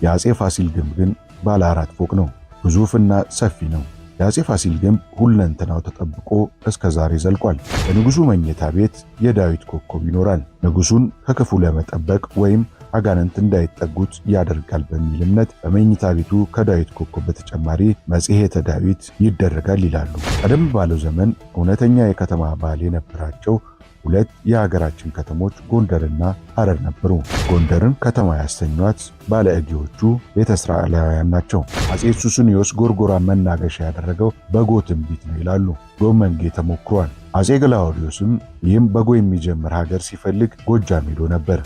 የአጼ ፋሲል ግንብ ግን ባለ 4 ፎቅ ነው። ግዙፍና ሰፊ ነው። የአጼ ፋሲል ግንብ ሁለንተናው ተጠብቆ እስከ ዛሬ ዘልቋል። በንጉሱ መኝታ ቤት የዳዊት ኮከብ ይኖራል። ንጉሱን ከክፉ ለመጠበቅ ወይም አጋንንት እንዳይጠጉት ያደርጋል በሚል እምነት በመኝታ ቤቱ ከዳዊት ኮከብ በተጨማሪ መጽሔተ ዳዊት ይደረጋል ይላሉ። ቀደም ባለው ዘመን እውነተኛ የከተማ ባህል የነበራቸው ሁለት የሀገራችን ከተሞች ጎንደርና ሐረር ነበሩ። ጎንደርን ከተማ ያሰኟት ባለዕድዮቹ ቤተ እስራኤላውያን ናቸው። አጼ ሱስንዮስ ጎርጎራን መናገሻ ያደረገው በጎ ትንቢት ነው ይላሉ። ጎመንጌ ተሞክሯል። አጼ ገላውዲዮስም ይህም በጎ የሚጀምር ሀገር ሲፈልግ ጎጃም ሄዶ ነበር።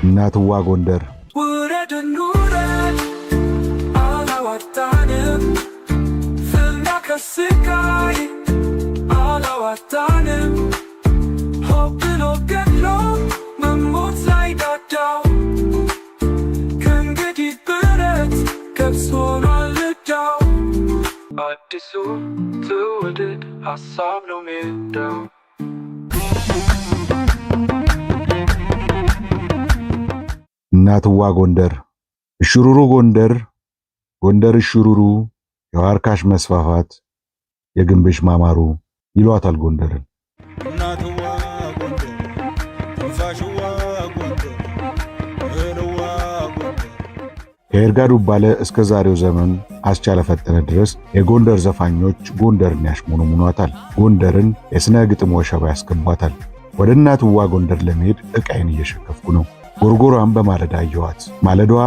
እናትዋ ጎንደር ውረድን ውረድ አላዋጣንም፣ ፍና ከስቃይ አላዋጣንም፣ ሆብሎ ገድሎ መሞት ላይ ዳዳው፣ ከእንግዲህ ብረት ገብስ ሆኗል ዕዳው። አዲሱ ትውልድ ሐሳብ ነው ሜዳው። እናትዋ ጎንደር እሽሩሩ ጎንደር ጎንደር እሽሩሩ የዋርካሽ መስፋፋት የግንብሽ ማማሩ ይሏታል ጎንደርን። እናትዋ ጎንደር ትንፋሽዋ ጎንደር እህልዋ ጎንደር። ከይርጋ ዱባለ እስከ ዛሬው ዘመን አስቻለ ፈጠነ ድረስ የጎንደር ዘፋኞች ጎንደርን ያሽሞነሙኗታል። ጎንደርን የስነ ግጥም ወሸባ ያስገቧታል። ወደ እናትዋ ጎንደር ለመሄድ ዕቃዬን እየሸከፍኩ ነው። ጎርጎራን በማለዳ አየኋት። ማለዳዋ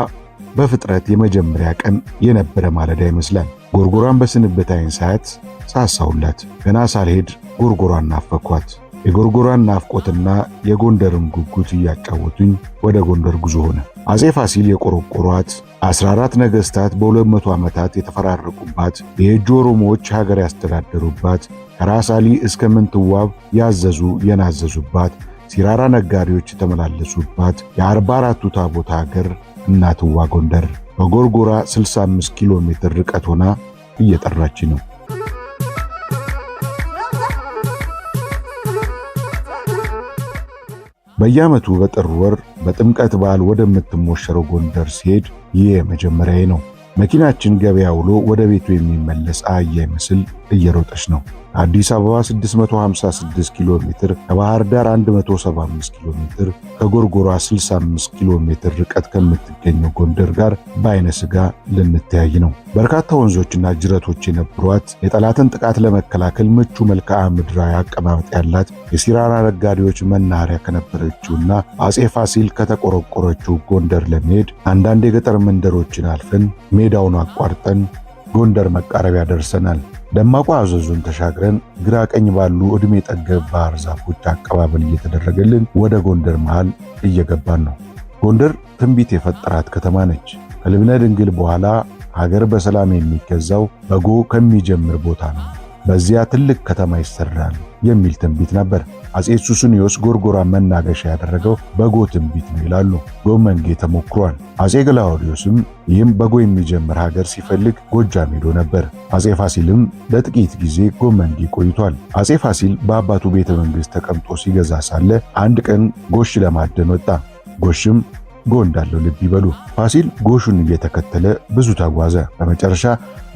በፍጥረት የመጀመሪያ ቀን የነበረ ማለዳ ይመስላል። ጎርጎራን በስንብት አይን ሳያት ሳሳውላት። ገና ሳልሄድ ጎርጎራን ናፈኳት። የጎርጎራን ናፍቆትና የጎንደርን ጉጉት እያጫወቱኝ ወደ ጎንደር ጉዞ ሆነ። አጼ ፋሲል የቆረቆሯት 14 ነገሥታት በ200 ዓመታት የተፈራረቁባት የእጅ ኦሮሞዎች ሀገር ያስተዳደሩባት ከራስ አሊ እስከ ምንትዋብ ያዘዙ የናዘዙባት ሲራራ ነጋዴዎች የተመላለሱባት የ44ቱ ታቦት ሀገር እናትዋ ጎንደር በጎርጎራ 65 ኪሎ ሜትር ርቀት ሆና እየጠራች ነው። በየዓመቱ በጥር ወር በጥምቀት በዓል ወደምትሞሸረው ጎንደር ሲሄድ ይህ የመጀመሪያዬ ነው። መኪናችን ገበያ ውሎ ወደ ቤቱ የሚመለስ አህያ ይመስል እየሮጠች ነው። አዲስ አበባ 656 ኪሎ ሜትር፣ ከባህር ዳር 175 ኪሎ ሜትር፣ ከጎርጎራ 65 ኪሎ ሜትር ርቀት ከምትገኘው ጎንደር ጋር በአይነ ስጋ ልንተያይ ነው። በርካታ ወንዞችና ጅረቶች የነበሯት የጠላትን ጥቃት ለመከላከል ምቹ መልክዓ ምድራዊ አቀማመጥ ያላት የሲራራ ነጋዴዎች መናኸሪያ ከነበረችውና አጼ ፋሲል ከተቆረቆረችው ጎንደር ለመሄድ አንዳንድ የገጠር መንደሮችን አልፈን ሜዳውን አቋርጠን ጎንደር መቃረቢያ ደርሰናል። ደማቁ አዘዙን ተሻግረን ግራ ቀኝ ባሉ ዕድሜ ጠገብ ባህር ዛፎች አቀባበል እየተደረገልን ወደ ጎንደር መሃል እየገባን ነው። ጎንደር ትንቢት የፈጠራት ከተማ ነች። ከልብነ ድንግል በኋላ ሀገር በሰላም የሚገዛው በጎ ከሚጀምር ቦታ ነው። በዚያ ትልቅ ከተማ ይሰራል የሚል ትንቢት ነበር። አጼ ሱስንዮስ ጎርጎራን መናገሻ ያደረገው በጎ ትንቢት ነው ይላሉ። ጎመንጌ ተሞክሯል። አጼ ገላውዲዮስም ይህም በጎ የሚጀምር ሀገር ሲፈልግ ጎጃም ሄዶ ነበር። አጼ ፋሲልም ለጥቂት ጊዜ ጎመንጌ ቆይቷል። አጼ ፋሲል በአባቱ ቤተ መንግሥት ተቀምጦ ሲገዛ ሳለ አንድ ቀን ጎሽ ለማደን ወጣ። ጎሽም ጎ እንዳለው ልብ ይበሉ። ፋሲል ጎሹን እየተከተለ ብዙ ተጓዘ። በመጨረሻ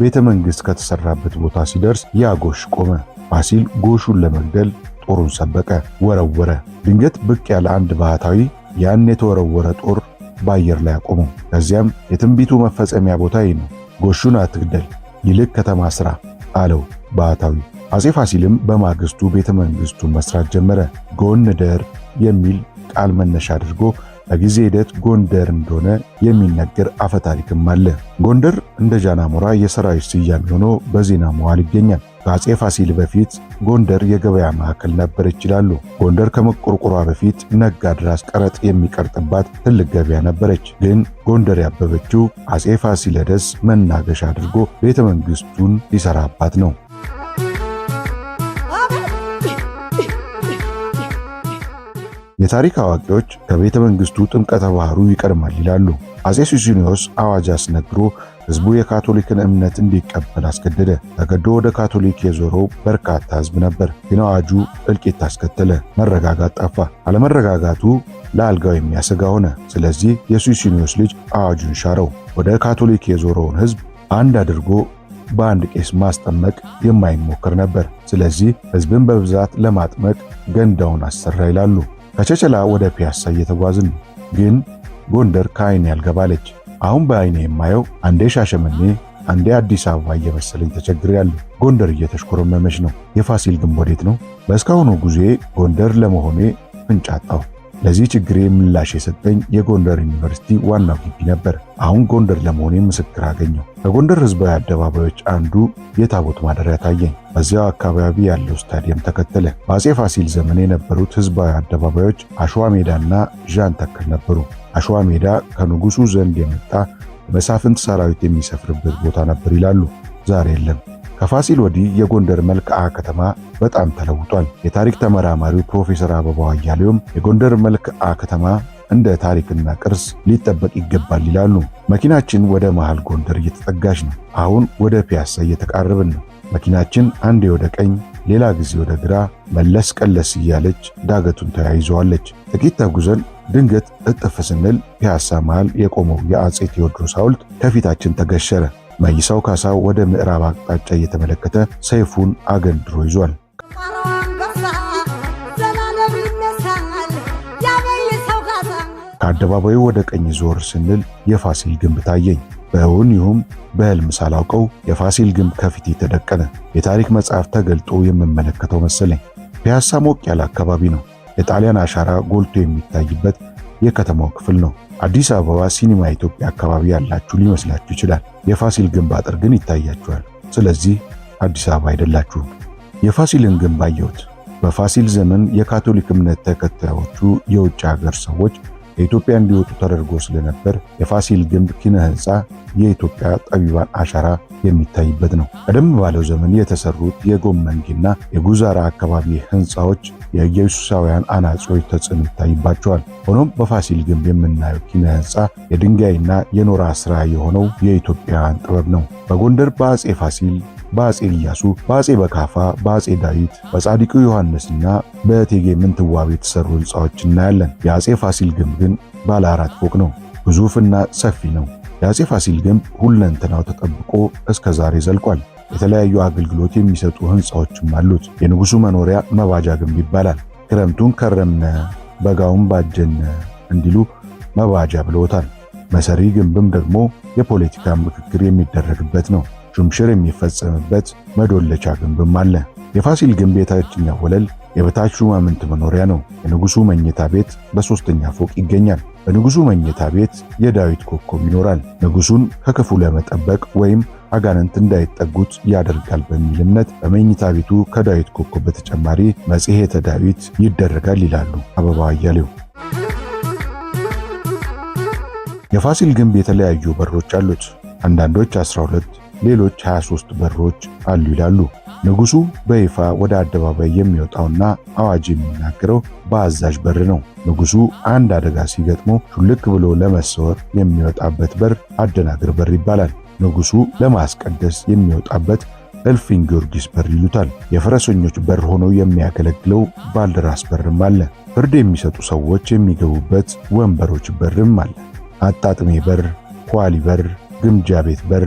ቤተ መንግሥት ከተሰራበት ቦታ ሲደርስ ያ ጎሽ ቆመ። ፋሲል ጎሹን ለመግደል ጦሩን ሰበቀ፣ ወረወረ። ድንገት ብቅ ያለ አንድ ባህታዊ ያን የተወረወረ ጦር በአየር ላይ አቆመው። ከዚያም የትንቢቱ መፈጸሚያ ቦታ ይህ ነው፣ ጎሹን አትግደል፣ ይልቅ ከተማ ስራ አለው ባህታዊ። አጼ ፋሲልም በማግስቱ ቤተ መንግሥቱን መስራት ጀመረ። ጎንደር የሚል ቃል መነሻ አድርጎ በጊዜ ሂደት ጎንደር እንደሆነ የሚነገር አፈታሪክም አለ። ጎንደር እንደ ጃናሞራ የሰራዊት ስያሜ ሆኖ በዜና መዋዕል ይገኛል። ከአጼ ፋሲል በፊት ጎንደር የገበያ ማዕከል ነበረች ይላሉ። ጎንደር ከመቆርቆሯ በፊት ነጋድራስ ቀረጥ የሚቀርጥባት ትልቅ ገበያ ነበረች። ግን ጎንደር ያበበችው አጼ ፋሲለደስ መናገሻ አድርጎ ቤተ መንግሥቱን ሊሰራባት ነው። የታሪክ አዋቂዎች ከቤተ መንግስቱ ጥምቀተ ባህሩ ይቀድማል ይላሉ። አፄ ሱስንዮስ አዋጅ አስነግሮ ህዝቡ የካቶሊክን እምነት እንዲቀበል አስገደደ። ተገዶ ወደ ካቶሊክ የዞረው በርካታ ህዝብ ነበር። ግን አዋጁ እልቂት አስከተለ። መረጋጋት ጠፋ። አለመረጋጋቱ ለአልጋው የሚያሰጋ ሆነ። ስለዚህ የሱስንዮስ ልጅ አዋጁን ሻረው። ወደ ካቶሊክ የዞረውን ህዝብ አንድ አድርጎ በአንድ ቄስ ማስጠመቅ የማይሞከር ነበር። ስለዚህ ህዝብን በብዛት ለማጥመቅ ገንዳውን አሰራ ይላሉ። ከቸቸላ ወደ ፒያሳ እየተጓዝን ነው። ግን ጎንደር ከዓይኔ ያልገባለች። አሁን በዓይኔ የማየው አንዴ ሻሸመኔ አንዴ አዲስ አበባ እየመሰለኝ ተቸግሬያለሁ። ጎንደር እየተሽኮረመመች ነው። የፋሲል ግንብ ወዴት ነው? በእስካሁኑ ጉዞዬ ጎንደር ለመሆኔ ፍንጭ አጣሁ። ለዚህ ችግሬ ምላሽ የሰጠኝ የጎንደር ዩኒቨርሲቲ ዋናው ግቢ ነበር። አሁን ጎንደር ለመሆኔ ምስክር አገኘሁ። ከጎንደር ህዝባዊ አደባባዮች አንዱ የታቦት ማደሪያ ታየኝ። በዚያው አካባቢ ያለው ስታዲየም ተከተለ። በአፄ ፋሲል ዘመን የነበሩት ህዝባዊ አደባባዮች አሸዋ ሜዳና ዣን ተከል ነበሩ። አሸዋ ሜዳ ከንጉሱ ዘንድ የመጣ መሳፍንት ሰራዊት የሚሰፍርበት ቦታ ነበር ይላሉ። ዛሬ የለም። ከፋሲል ወዲህ የጎንደር መልክዓ ከተማ በጣም ተለውጧል። የታሪክ ተመራማሪው ፕሮፌሰር አበባው አያሌውም የጎንደር መልክዓ ከተማ እንደ ታሪክና ቅርስ ሊጠበቅ ይገባል ይላሉ። መኪናችን ወደ መሃል ጎንደር እየተጠጋች ነው። አሁን ወደ ፒያሳ እየተቃረብን ነው። መኪናችን አንዴ ወደ ቀኝ ሌላ ጊዜ ወደ ግራ መለስ ቀለስ እያለች ዳገቱን ተያይዘዋለች። ጥቂት ተጉዘን ድንገት እጥፍ ስንል ፒያሳ መሃል የቆመው የአፄ ቴዎድሮስ ሐውልት ከፊታችን ተገሸረ። መይሳው ካሳ ወደ ምዕራብ አቅጣጫ እየተመለከተ ሰይፉን አገንድሮ ይዟል። ከአደባባዩ ወደ ቀኝ ዞር ስንል የፋሲል ግንብ ታየኝ። በእውን ይሁን በሕልም ሳላውቀው የፋሲል ግንብ ከፊቴ ተደቀነ። የታሪክ መጽሐፍ ተገልጦ የምመለከተው መሰለኝ። ፒያሳ ሞቅ ያለ አካባቢ ነው። የጣሊያን አሻራ ጎልቶ የሚታይበት የከተማው ክፍል ነው። አዲስ አበባ ሲኒማ ኢትዮጵያ አካባቢ ያላችሁ ሊመስላችሁ ይችላል። የፋሲል ግንብ አጥር ግን ይታያችኋል። ስለዚህ አዲስ አበባ አይደላችሁም። የፋሲልን ግንብ አየሁት። በፋሲል ዘመን የካቶሊክ እምነት ተከታዮቹ የውጭ ሀገር ሰዎች ከኢትዮጵያ እንዲወጡ ተደርጎ ስለነበር የፋሲል ግንብ ኪነ ህንፃ የኢትዮጵያ ጠቢባን አሻራ የሚታይበት ነው። ቀደም ባለው ዘመን የተሰሩት የጎመንጌና የጉዛራ አካባቢ ህንፃዎች የኢየሱሳውያን አናጺዎች ተጽዕኖ ይታይባቸዋል። ሆኖም በፋሲል ግንብ የምናየው ኪነ ህንፃ የድንጋይና የኖራ ስራ የሆነው የኢትዮጵያውያን ጥበብ ነው። በጎንደር በአፄ ፋሲል፣ በአፄ ኢያሱ፣ በአፄ በካፋ፣ በአፄ ዳዊት፣ በጻድቁ ዮሐንስና በእቴጌ ምንትዋብ የተሰሩ ህንፃዎች እናያለን። የአፄ ፋሲል ግንብ ግን ባለ 4 ፎቅ ነው። ግዙፍና ሰፊ ነው። የአፄ ፋሲል ግንብ ሁለንተናው ተጠብቆ እስከ ዛሬ ዘልቋል። የተለያዩ አገልግሎት የሚሰጡ ህንፃዎችም አሉት። የንጉሱ መኖሪያ መባጃ ግንብ ይባላል። ክረምቱን ከረምነ በጋውን ባጀነ እንዲሉ መባጃ ብለውታል። መሰሪ ግንብም ደግሞ የፖለቲካ ምክክር የሚደረግበት ነው። ሹምሽር የሚፈጸምበት መዶለቻ ግንብም አለ። የፋሲል ግንብ የታችኛው ወለል የበታች ሹማምንት መኖሪያ ነው። የንጉሱ መኝታ ቤት በ3ኛ ፎቅ ይገኛል። በንጉሱ መኝታ ቤት የዳዊት ኮከብ ይኖራል። ንጉሱን ከክፉ ለመጠበቅ ወይም አጋንንት እንዳይጠጉት ያደርጋል በሚል እምነት በመኝታ ቤቱ ከዳዊት ኮከብ በተጨማሪ መጽሔተ ዳዊት ይደረጋል ይላሉ አበባው አያሌው። የፋሲል ግንብ የተለያዩ በሮች አሉት። አንዳንዶች 12 ሌሎች 23 በሮች አሉ ይላሉ። ንጉሱ በይፋ ወደ አደባባይ የሚወጣውና አዋጅ የሚናገረው በአዛዥ በር ነው። ንጉሱ አንድ አደጋ ሲገጥመው ሹልክ ብሎ ለመሰወር የሚወጣበት በር አደናግር በር ይባላል። ንጉሱ ለማስቀደስ የሚወጣበት እልፍኝ ጊዮርጊስ በር ይሉታል። የፈረሰኞች በር ሆኖ የሚያገለግለው ባልደራስ በርም አለ። ፍርድ የሚሰጡ ሰዎች የሚገቡበት ወንበሮች በርም አለ። አጣጥሜ በር፣ ኳሊ በር፣ ግምጃ ቤት በር፣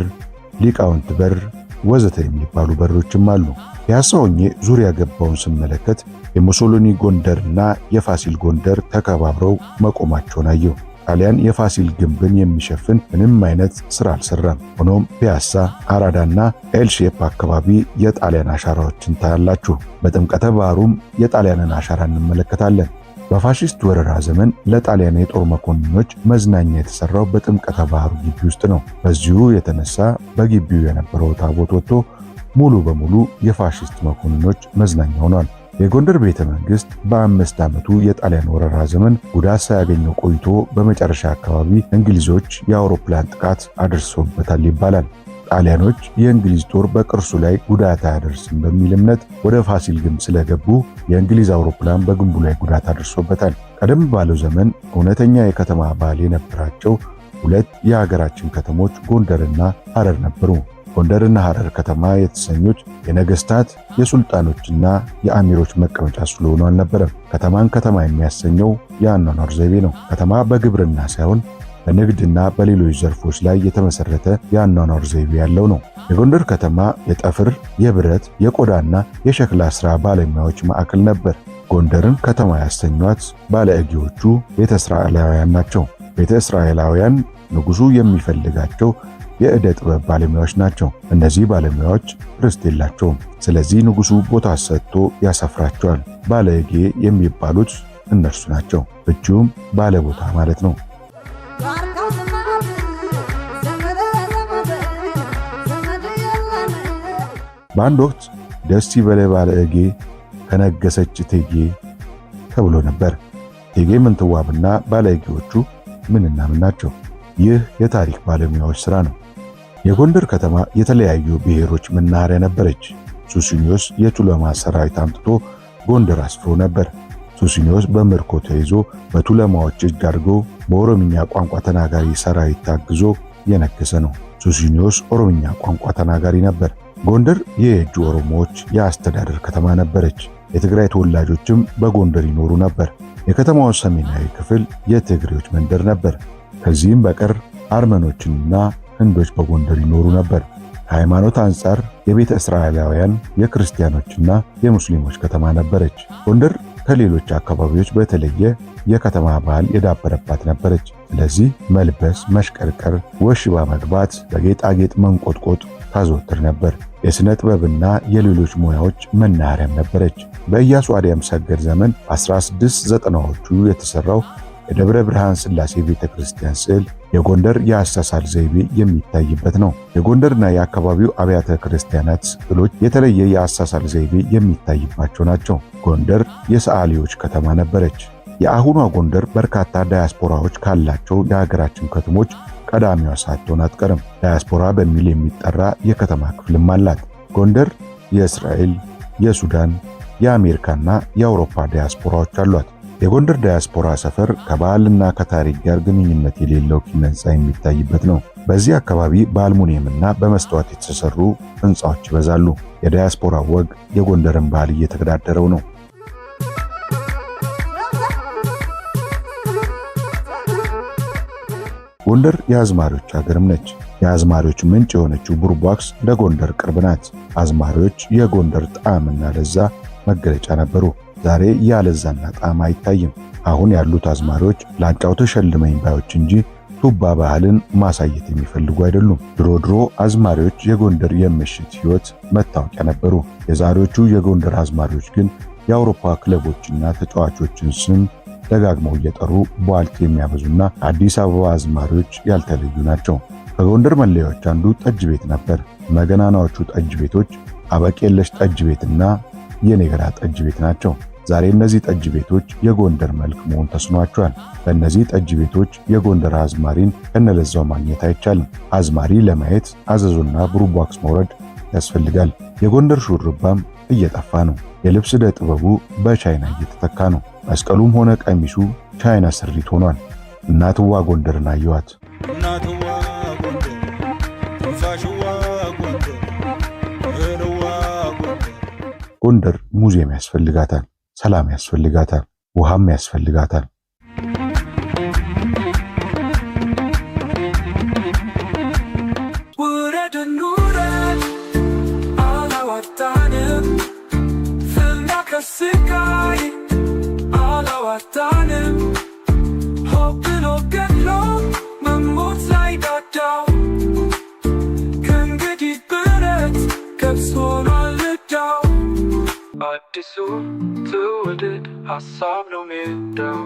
ሊቃውንት በር ወዘተ የሚባሉ በሮችም አሉ። ፒያሳ ሆኜ ዙሪያ ገባውን ስመለከት የሙሶሎኒ ጎንደርና የፋሲል ጎንደር ተከባብረው መቆማቸውን አየሁ። ጣሊያን የፋሲል ግንብን የሚሸፍን ምንም አይነት ስራ አልሰራም። ሆኖም ፒያሳ፣ አራዳና ኤልሼፕ አካባቢ የጣሊያን አሻራዎችን ታያላችሁ። በጥምቀተ ባህሩም የጣሊያንን አሻራ እንመለከታለን። በፋሺስት ወረራ ዘመን ለጣሊያን የጦር መኮንኖች መዝናኛ የተሰራው በጥምቀተ ባህሩ ግቢ ውስጥ ነው። በዚሁ የተነሳ በግቢው የነበረው ታቦት ወጥቶ ሙሉ በሙሉ የፋሺስት መኮንኖች መዝናኛ ሆኗል። የጎንደር ቤተ መንግስት በ5 ዓመቱ የጣሊያን ወረራ ዘመን ጉዳት ሳያገኘው ቆይቶ በመጨረሻ አካባቢ እንግሊዞች የአውሮፕላን ጥቃት አድርሰውበታል ይባላል። ጣሊያኖች የእንግሊዝ ጦር በቅርሱ ላይ ጉዳት አያደርስም በሚል እምነት ወደ ፋሲል ግንብ ስለገቡ የእንግሊዝ አውሮፕላን በግንቡ ላይ ጉዳት አድርሶበታል። ቀደም ባለው ዘመን እውነተኛ የከተማ ባህል የነበራቸው ሁለት የሀገራችን ከተሞች ጎንደርና ሐረር ነበሩ። ጎንደርና ሐረር ከተማ የተሰኙት የነገስታት የሱልጣኖችና የአሚሮች መቀመጫ ስለሆኑ አልነበረም። ከተማን ከተማ የሚያሰኘው የአኗኗር ዘይቤ ነው። ከተማ በግብርና ሳይሆን በንግድና በሌሎች ዘርፎች ላይ የተመሰረተ የአኗኗር ዘይቤ ያለው ነው። የጎንደር ከተማ የጠፍር፣ የብረት፣ የቆዳና የሸክላ ሥራ ባለሙያዎች ማዕከል ነበር። ጎንደርን ከተማ ያሰኟት ባለእጌዎቹ ቤተ እስራኤላውያን ናቸው። ቤተ እስራኤላውያን ንጉሡ የሚፈልጋቸው የዕደ ጥበብ ባለሙያዎች ናቸው። እነዚህ ባለሙያዎች ርስት የላቸውም። ስለዚህ ንጉሡ ቦታ ሰጥቶ ያሰፍራቸዋል። ባለእጌ የሚባሉት እነርሱ ናቸው። ፍቺውም ባለቦታ ማለት ነው። በአንድ ወቅት ደስ ይበለ ባለእጌ ከነገሰች እቴጌ ተብሎ ነበር። እቴጌ ምንትዋብና ባለእጌዎቹ ምንና ምን ናቸው? ይህ የታሪክ ባለሙያዎች ሥራ ነው። የጎንደር ከተማ የተለያዩ ብሔሮች መናኸሪያ ነበረች። ሱስንዮስ የቱለማ ሰራዊት አምጥቶ ጎንደር አስፍሮ ነበር። ሱስንዮስ በምርኮ ተይዞ በቱለማዎች እጅ አድርጎ በኦሮምኛ ቋንቋ ተናጋሪ ሰራዊት ታግዞ የነገሰ ነው። ሱስንዮስ ኦሮምኛ ቋንቋ ተናጋሪ ነበር። ጎንደር የየጁ ኦሮሞዎች የአስተዳደር ከተማ ነበረች። የትግራይ ተወላጆችም በጎንደር ይኖሩ ነበር። የከተማው ሰሜናዊ ክፍል የትግሬዎች መንደር ነበር። ከዚህም በቀር አርመኖችና ህንዶች በጎንደር ይኖሩ ነበር። ከሃይማኖት አንጻር የቤተ እስራኤላውያን የክርስቲያኖችና የሙስሊሞች ከተማ ነበረች። ጎንደር ከሌሎች አካባቢዎች በተለየ የከተማ ባህል የዳበረባት ነበረች። ስለዚህ መልበስ፣ መሽቀርቀር፣ ወሽባ መግባት፣ በጌጣጌጥ መንቆጥቆጥ ታዘወትር ነበር። የሥነ ጥበብና የሌሎች ሙያዎች መናኸሪያም ነበረች። በኢያሱ አርያም ሰገድ ዘመን 1690ዎቹ የተሰራው የደብረ ብርሃን ሥላሴ ቤተክርስቲያን ስዕል የጎንደር የአሳሳል ዘይቤ የሚታይበት ነው። የጎንደርና የአካባቢው አብያተ ክርስቲያናት ስዕሎች የተለየ የአሳሳል ዘይቤ የሚታይባቸው ናቸው። ጎንደር የሰዓሊዎች ከተማ ነበረች። የአሁኗ ጎንደር በርካታ ዳያስፖራዎች ካላቸው የሀገራችን ከተሞች ቀዳሚዋ ሳትሆን አትቀርም። ዳያስፖራ በሚል የሚጠራ የከተማ ክፍልም አላት። ጎንደር የእስራኤል፣ የሱዳን፣ የአሜሪካና የአውሮፓ ዳያስፖራዎች አሏት። የጎንደር ዳያስፖራ ሰፈር ከባህልና ከታሪክ ጋር ግንኙነት የሌለው ኪነ ሕንፃ የሚታይበት ነው። በዚህ አካባቢ በአልሙኒየምና በመስተዋት የተሰሩ ሕንፃዎች ይበዛሉ። የዳያስፖራ ወግ የጎንደርን ባህል እየተገዳደረው ነው። ጎንደር የአዝማሪዎች ሀገርም ነች። የአዝማሪዎች ምንጭ የሆነችው ቡርቧክስ ለጎንደር ቅርብ ናት። አዝማሪዎች የጎንደር ጣዕምና ለዛ መገለጫ ነበሩ። ዛሬ ያለዛና ጣዕም አይታይም። አሁን ያሉት አዝማሪዎች ላንጫው ተሸልመኝ ባዮች እንጂ ቱባ ባህልን ማሳየት የሚፈልጉ አይደሉም። ድሮ አዝማሪዎች የጎንደር የምሽት ሕይወት መታወቂያ ነበሩ። የዛሬዎቹ የጎንደር አዝማሪዎች ግን የአውሮፓ ክለቦችና ተጫዋቾችን ስም ደጋግመው እየጠሩ ቧልት የሚያበዙና አዲስ አበባ አዝማሪዎች ያልተለዩ ናቸው። ከጎንደር መለያዎች አንዱ ጠጅ ቤት ነበር። መገናናዎቹ ጠጅ ቤቶች አበቄለሽ ጠጅ ቤትና የኔገራ ጠጅ ቤት ናቸው። ዛሬ እነዚህ ጠጅ ቤቶች የጎንደር መልክ መሆን ተስኗቸዋል። በእነዚህ ጠጅ ቤቶች የጎንደር አዝማሪን ከነለዛው ማግኘት አይቻልም። አዝማሪ ለማየት አዘዞና ቡርቧክስ መውረድ ያስፈልጋል። የጎንደር ሹርባም እየጠፋ ነው። የልብስ ዕደ ጥበቡ በቻይና እየተተካ ነው። መስቀሉም ሆነ ቀሚሱ ቻይና ስሪት ሆኗል። እናትዋ ጎንደርን አየዋት። እናትዋ ጎንደር ትንፋሽዋ ጎንደር እህልዋ ጎንደር። ጎንደር ሙዚየም ያስፈልጋታል፣ ሰላም ያስፈልጋታል፣ ውሃም ያስፈልጋታል። ውረድን ውረድ አላዋጣንም፣ ፍና ከስቃይ አላዋጣንም። ሆብሎ ገድሎ መሞት ላይ ዳዳው ከእንግዲህ ብረት ገብስ ሆኗል ዕዳው። አዲሱ ትውልድ ሀሳብ ነው ሜዳው።